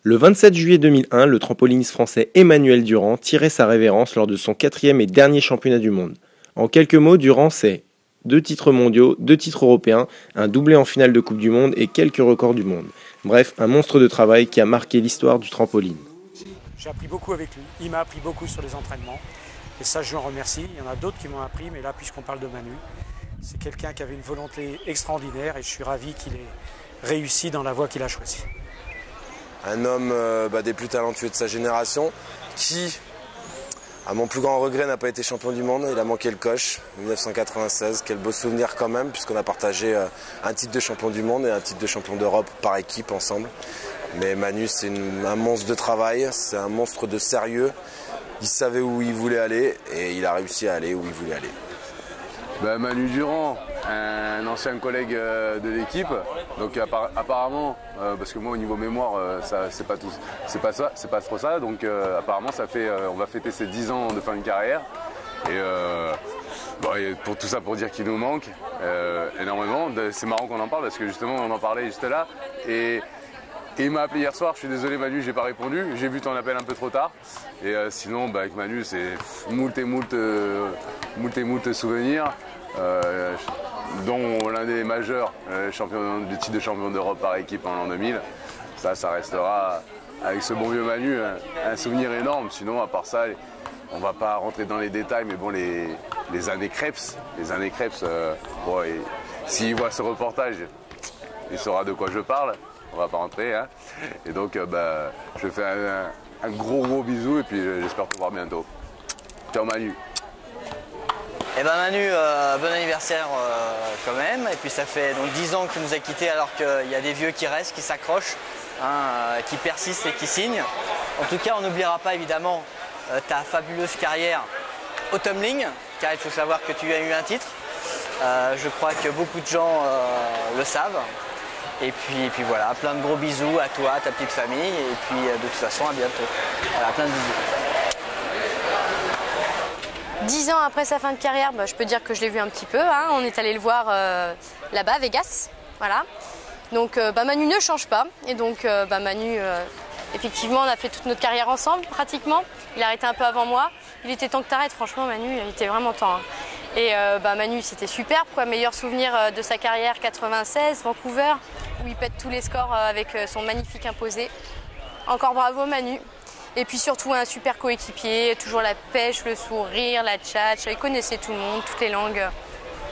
Le 27 juillet 2001, le trampoliniste français Emmanuel Durand tirait sa révérence lors de son 4e et dernier championnat du monde. En quelques mots, Durand, c'est 2 titres mondiaux, 2 titres européens, un doublé en finale de Coupe du Monde et quelques records du monde. Bref, un monstre de travail qui a marqué l'histoire du trampoline. J'ai appris beaucoup avec lui, il m'a appris beaucoup sur les entraînements et ça je lui en remercie. Il y en a d'autres qui m'ont appris, mais là puisqu'on parle de Manu, c'est quelqu'un qui avait une volonté extraordinaire et je suis ravi qu'il ait réussi dans la voie qu'il a choisie. Un homme des plus talentueux de sa génération qui, à mon plus grand regret, n'a pas été champion du monde. Il a manqué le coche, 1996. Quel beau souvenir quand même, puisqu'on a partagé un titre de champion du monde et un titre de champion d'Europe par équipe ensemble. Mais Manu, c'est un monstre de travail, c'est un monstre de sérieux. Il savait où il voulait aller et il a réussi à aller où il voulait aller. Manu Durand, un ancien collègue de l'équipe, donc apparemment, parce que moi au niveau mémoire, c'est pas trop ça, donc apparemment on va fêter ses 10 ans de fin de carrière, et pour tout ça pour dire qu'il nous manque énormément. C'est marrant qu'on en parle parce que justement on en parlait juste là, et il m'a appelé hier soir. Je suis désolé Manu, j'ai pas répondu, j'ai vu ton appel un peu trop tard. Et sinon avec Manu c'est moult souvenirs, dont l'un des majeurs, du titre de champion d'Europe par équipe en l'an 2000. Ça restera avec ce bon vieux Manu un souvenir énorme. Sinon à part ça, on va pas rentrer dans les détails, mais bon les années Krebs, s'il voit ce reportage, il saura de quoi je parle. On va pas rentrer, hein. Et donc je fais un gros bisou et puis j'espère te voir bientôt. Ciao Manu. Eh ben Manu, bon anniversaire quand même. Et puis ça fait donc 10 ans que tu nous as quittés alors qu'il y a des vieux qui restent, qui s'accrochent, qui persistent et qui signent. En tout cas, on n'oubliera pas évidemment ta fabuleuse carrière au tumbling, car il faut savoir que tu as eu un titre. Je crois que beaucoup de gens le savent. Et puis voilà, plein de gros bisous à toi, à ta petite famille, et puis de toute façon à bientôt. Voilà, plein de bisous. 10 ans après sa fin de carrière, je peux dire que je l'ai vu un petit peu. On est allé le voir là-bas, à Vegas. Voilà. Donc Manu ne change pas. Et donc Manu, effectivement, on a fait toute notre carrière ensemble pratiquement. Il a arrêté un peu avant moi. Il était temps que tu arrêtes, franchement Manu, il était vraiment temps. Et Manu, c'était superbe, quoi. Meilleur souvenir de sa carrière, 96, Vancouver, où il pète tous les scores avec son magnifique imposé. Encore bravo Manu. Et puis surtout un super coéquipier, toujours la pêche, le sourire, la tchatche. Il connaissait tout le monde, toutes les langues.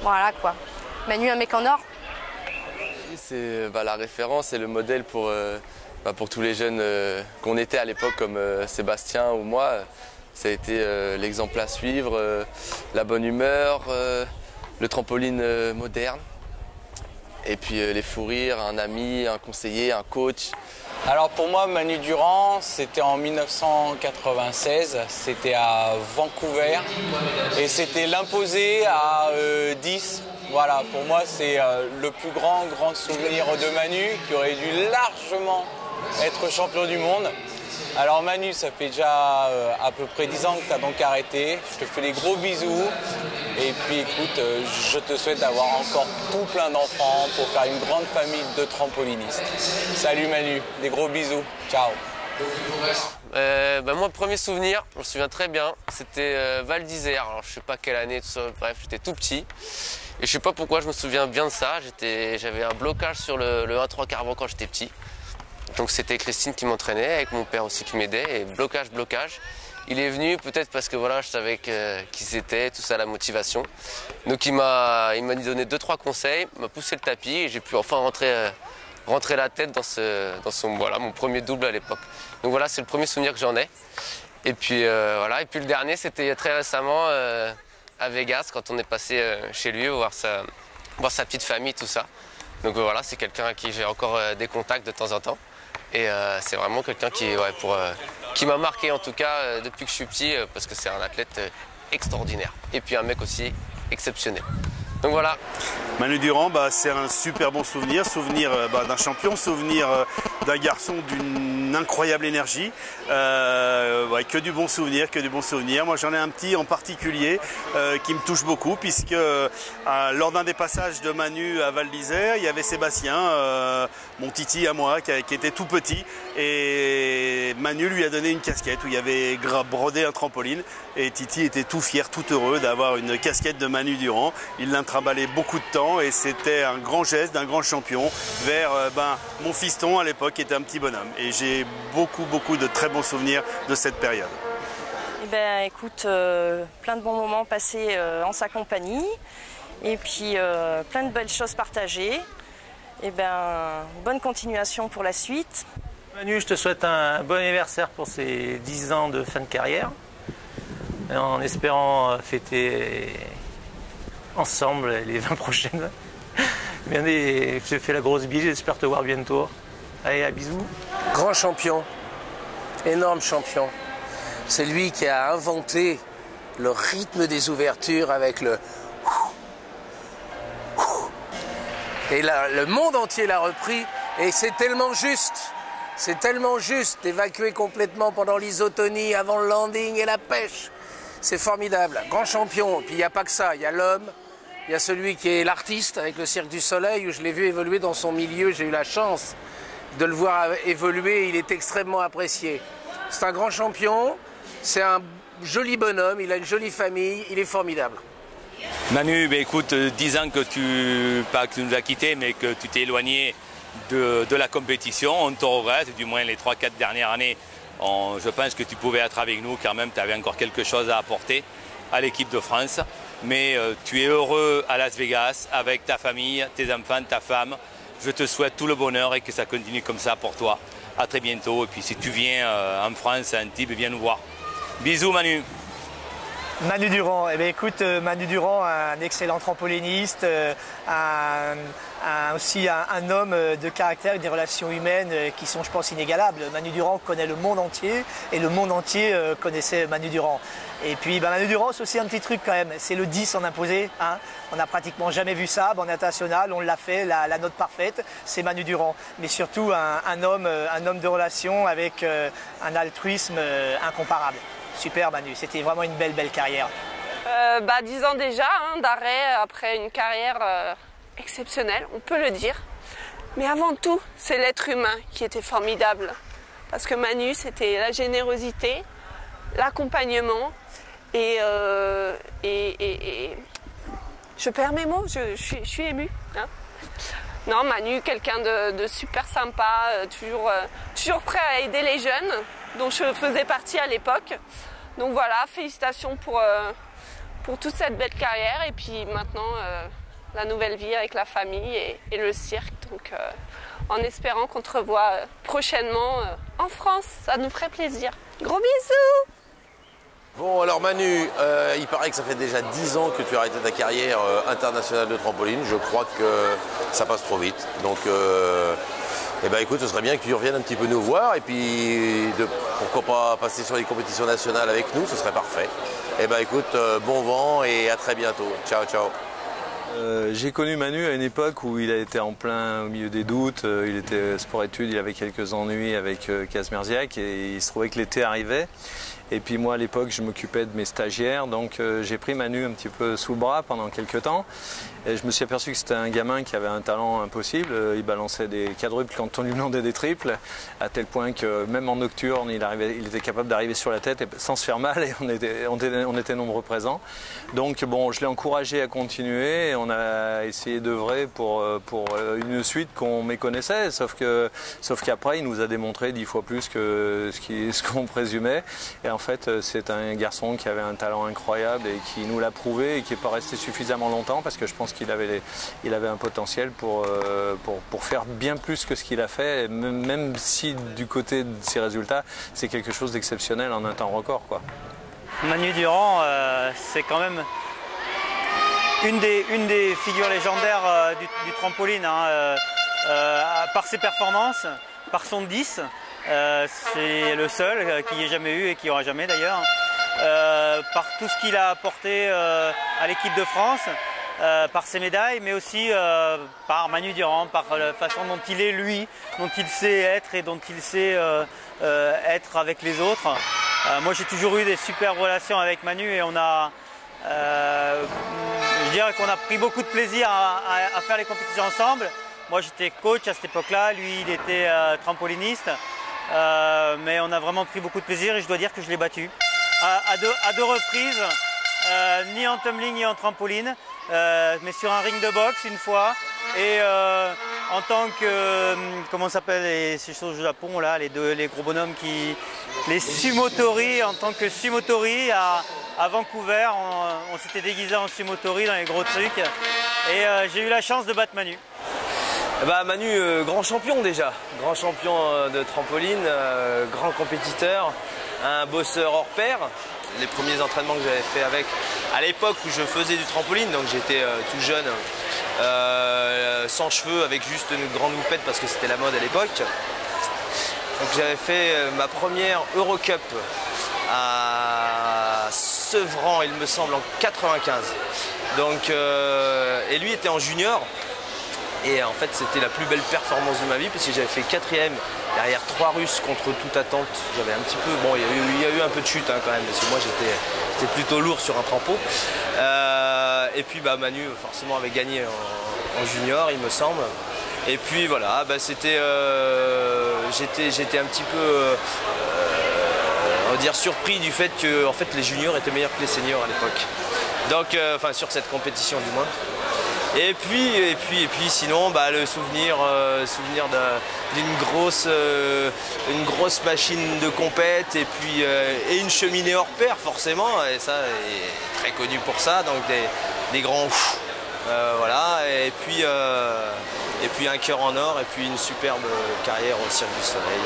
Voilà quoi. Manu, un mec en or. C'est la référence et le modèle pour tous les jeunes qu'on était à l'époque, comme Sébastien ou moi. Ça a été l'exemple à suivre, la bonne humeur, le trampoline moderne, et puis les fous rires, un ami, un conseiller, un coach. Alors pour moi, Manu Durand, c'était en 1996, c'était à Vancouver, et c'était l'imposé à 10. Voilà, pour moi, c'est le plus grand souvenir de Manu, qui aurait dû largement être champion du monde. Alors Manu, ça fait déjà à peu près 10 ans que tu as donc arrêté. Je te fais des gros bisous. Et puis écoute, je te souhaite d'avoir encore tout plein d'enfants pour faire une grande famille de trampolinistes. Salut Manu, des gros bisous. Ciao. Moi, premier souvenir, je me souviens très bien, c'était Val d'Isère. Alors je sais pas quelle année, tout ça, bref, j'étais tout petit. Et je sais pas pourquoi je me souviens bien de ça. J'avais un blocage sur le 1/3 avant quand j'étais petit. Donc c'était Christine qui m'entraînait, avec mon père aussi qui m'aidait, et blocage. Il est venu peut-être parce que voilà, je savais qui c'était, tout ça, la motivation. Donc il m'a donné 2-3 conseils, m'a poussé le tapis et j'ai pu enfin rentrer la tête dans mon premier double à l'époque. Donc voilà, c'est le premier souvenir que j'en ai. Et puis voilà, et puis le dernier, c'était très récemment à Vegas, quand on est passé chez lui voir sa petite famille, tout ça. Donc voilà, c'est quelqu'un à qui j'ai encore des contacts de temps en temps. Et c'est vraiment quelqu'un qui m'a marqué en tout cas depuis que je suis petit, parce que c'est un athlète extraordinaire. Et puis un mec aussi exceptionnel. Donc voilà. Manu Durand, c'est un super bon souvenir, d'un champion, souvenir d'un garçon d'une incroyable énergie. Que du bon souvenir, que du bon souvenir. Moi j'en ai un petit en particulier qui me touche beaucoup puisque lors d'un des passages de Manu à Val d'Isère, il y avait Sébastien, mon titi à moi, qui était tout petit, et Manu lui a donné une casquette où il y avait brodé un trampoline, et Titi était tout fier, tout heureux d'avoir une casquette de Manu Durand. Il l'a trimballé beaucoup de temps et c'était un grand geste d'un grand champion vers mon fiston à l'époque qui était un petit bonhomme, et j'ai beaucoup de très bons souvenirs de cette période. Eh ben, écoute, plein de bons moments passés en sa compagnie, et puis plein de belles choses partagées. Eh ben, bonne continuation pour la suite. Manu, je te souhaite un bon anniversaire pour ces 10 ans de fin de carrière, en espérant fêter ensemble les 20 prochaines. Je te fais la grosse bise, j'espère te voir bientôt. Allez, à bisous. Grand champion, énorme champion. C'est lui qui a inventé le rythme des ouvertures avec le... Et là, le monde entier l'a repris, et c'est tellement juste d'évacuer complètement pendant l'isotonie, avant le landing et la pêche. C'est formidable, grand champion. Puis il n'y a pas que ça, il y a l'homme, il y a celui qui est l'artiste avec le Cirque du Soleil, où je l'ai vu évoluer dans son milieu, j'ai eu la chance de le voir évoluer, il est extrêmement apprécié. C'est un grand champion, c'est un joli bonhomme, il a une jolie famille, il est formidable. Manu, écoute, 10 ans que tu nous as quittés, mais que tu t'es éloigné de la compétition, on te regrette, du moins les 3-4 dernières années, je pense que tu pouvais être avec nous, car même tu avais encore quelque chose à apporter à l'équipe de France. Mais tu es heureux à Las Vegas, avec ta famille, tes enfants, ta femme. Je te souhaite tout le bonheur et que ça continue comme ça pour toi. À très bientôt, et puis si tu viens en France, à Antibes, viens nous voir. Bisous Manu. Manu Durand, eh bien, écoute, Manu Durand, un excellent trampoliniste, aussi un homme de caractère et des relations humaines qui sont, je pense, inégalables. Manu Durand connaît le monde entier, et le monde entier connaissait Manu Durand. Et puis Manu Durand, c'est aussi un petit truc quand même, c'est le 10 en imposé. Hein. On n'a pratiquement jamais vu ça en international, on l'a fait, la note parfaite, c'est Manu Durand. Mais surtout un homme de relation avec un altruisme incomparable. Super Manu, c'était vraiment une belle carrière. 10 ans déjà d'arrêt après une carrière exceptionnelle, on peut le dire. Mais avant tout, c'est l'être humain qui était formidable. Parce que Manu, c'était la générosité, l'accompagnement et je perds mes mots, je suis émue. Hein. Non, Manu, quelqu'un de super sympa, toujours prêt à aider les jeunes, dont je faisais partie à l'époque. Donc voilà, félicitations pour toute cette belle carrière, et puis maintenant la nouvelle vie avec la famille et le cirque. Donc en espérant qu'on te revoit prochainement en France, ça nous ferait plaisir. Gros bisous! Bon, alors Manu, il paraît que ça fait déjà 10 ans que tu as arrêté ta carrière internationale de trampoline. Je crois que ça passe trop vite. Donc, écoute, ce serait bien que tu reviennes un petit peu nous voir, et puis pourquoi pas passer sur les compétitions nationales avec nous, ce serait parfait. Écoute, bon vent et à très bientôt. Ciao, ciao. J'ai connu Manu à une époque où il a été en plein au milieu des doutes, il était sport-études, il avait quelques ennuis avec Kazmerziak, et il se trouvait que l'été arrivait. Et puis moi à l'époque je m'occupais de mes stagiaires, donc j'ai pris Manu un petit peu sous le bras pendant quelques temps. Et je me suis aperçu que c'était un gamin qui avait un talent impossible. Il balançait des quadruples quand on lui demandait des triples, à tel point que même en nocturne, il était capable d'arriver sur la tête et sans se faire mal, et on était nombreux présents. Donc bon, je l'ai encouragé à continuer, et on a essayé d'œuvrer pour une suite qu'on méconnaissait, sauf qu'après il nous a démontré 10 fois plus que ce qu'on présumait. Et en fait, c'est un garçon qui avait un talent incroyable et qui nous l'a prouvé, et qui n'est pas resté suffisamment longtemps, parce que je pense qu'il avait un potentiel pour faire bien plus que ce qu'il a fait, même si du côté de ses résultats, c'est quelque chose d'exceptionnel en un temps record, quoi. Manu Durand, c'est quand même une des figures légendaires du trampoline, hein, par ses performances, par son 10. C'est le seul qu'il n'y ait jamais eu et qu'il n'y aura jamais d'ailleurs, par tout ce qu'il a apporté à l'équipe de France, par ses médailles, mais aussi par Manu Durand, par la façon dont il est lui, dont il sait être et dont il sait être avec les autres. Moi j'ai toujours eu des super relations avec Manu et on a, je dirais qu'on a pris beaucoup de plaisir à faire les compétitions ensemble. Moi j'étais coach à cette époque-là, lui il était trampoliniste, mais on a vraiment pris beaucoup de plaisir et je dois dire que je l'ai battu à deux reprises, ni en tumbling ni en trampoline, mais sur un ring de boxe une fois et en tant que, comment ça s'appelle ces choses au Japon là, les gros bonhommes les sumotori, en tant que sumotori à Vancouver, on s'était déguisé en sumotori dans les gros trucs et j'ai eu la chance de battre Manu. Manu, grand champion déjà, grand champion de trampoline, grand compétiteur, un bosseur hors pair. Les premiers entraînements que j'avais fait avec, à l'époque où je faisais du trampoline, donc j'étais tout jeune, sans cheveux, avec juste une grande houppette parce que c'était la mode à l'époque. Donc j'avais fait ma première Eurocup à Sevran, il me semble, en 95. Donc, et lui était en junior. Et en fait, c'était la plus belle performance de ma vie parce que j'avais fait 4e derrière 3 Russes contre toute attente. J'avais un petit peu, bon, il y a eu un peu de chute quand même parce que moi j'étais plutôt lourd sur un trampo. Et puis Manu forcément avait gagné en junior, il me semble. Et puis voilà, c'était, j'étais un petit peu, on va dire, surpris du fait que en fait les juniors étaient meilleurs que les seniors à l'époque. Donc, enfin sur cette compétition du moins. Et puis sinon le souvenir d'une grosse machine de compète et puis et une cheminée hors pair forcément, et ça est très connu pour ça, donc des grands voilà, et puis un cœur en or et puis une superbe carrière au Cirque du Soleil.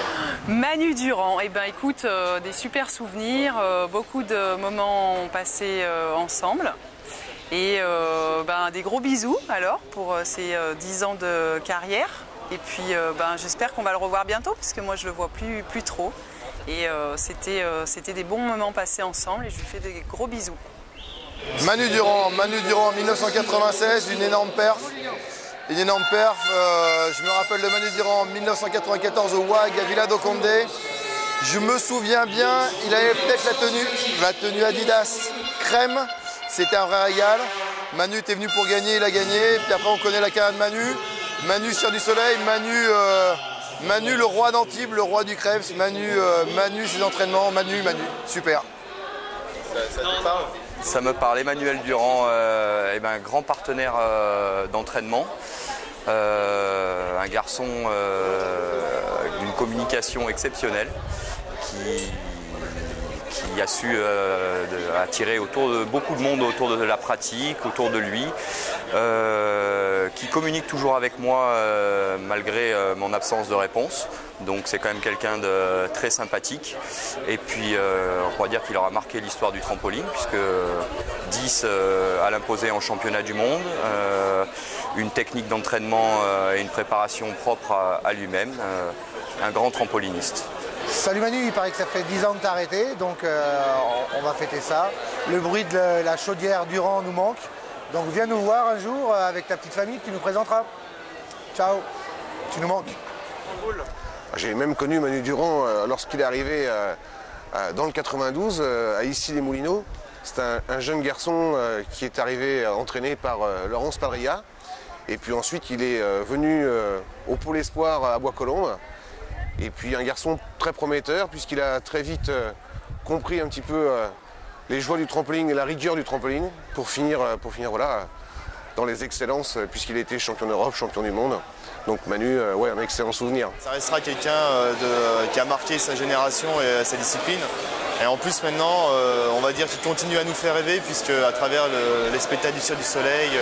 Manu Durand, écoute, des super souvenirs, beaucoup de moments passés ensemble. Et des gros bisous alors pour ces 10 ans de carrière. Et puis j'espère qu'on va le revoir bientôt parce que moi je le vois plus trop. Et c'était des bons moments passés ensemble et je lui fais des gros bisous. Manu Durand 1996, une énorme perf. Une énorme perf. Je me rappelle de Manu Durand en 1994 au WAG à Villa do Conde. Je me souviens bien, il avait peut-être la tenue Adidas crème. C'était un vrai régal. Manu était venu pour gagner, il a gagné. Puis après, on connaît la carrière de Manu. Manu Cirque du Soleil, Manu le roi d'Antibes, le roi du Krebs. Manu ses entraînements, Manu, super. Ça te parle ? Ça me parle. Emmanuel Durand, grand partenaire d'entraînement. Un garçon d'une communication exceptionnelle qui a su attirer beaucoup de monde autour de la pratique, autour de lui, qui communique toujours avec moi malgré mon absence de réponse. Donc c'est quand même quelqu'un de très sympathique. Et puis on pourrait dire qu'il aura marqué l'histoire du trampoline, puisque 10 à l'imposer en championnat du monde, une technique d'entraînement et une préparation propre à lui-même, un grand trampoliniste. Salut Manu, il paraît que ça fait 10 ans que tu as arrêté, donc on va fêter ça. Le bruit de la chaudière Durand nous manque, donc viens nous voir un jour avec ta petite famille, tu nous présenteras. Ciao, tu nous manques. J'ai même connu Manu Durand lorsqu'il est arrivé dans le 92 à Issy-les-Moulineaux. C'est un jeune garçon qui est arrivé entraîné par Laurence Padria. Et puis ensuite il est venu au Pôle Espoir à Bois-Colombes. Et puis un garçon très prometteur puisqu'il a très vite compris un petit peu les joies du trampoline et la rigueur du trampoline pour finir voilà, dans les excellences puisqu'il a été champion d'Europe, champion du monde. Donc Manu, ouais, un excellent souvenir. Ça restera quelqu'un qui a marqué sa génération et sa discipline. Et en plus maintenant, on va dire qu'il continue à nous faire rêver puisque à travers les spectacles du Cirque du Soleil,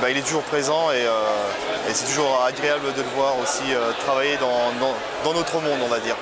il est toujours présent et c'est toujours agréable de le voir aussi travailler dans notre monde, on va dire.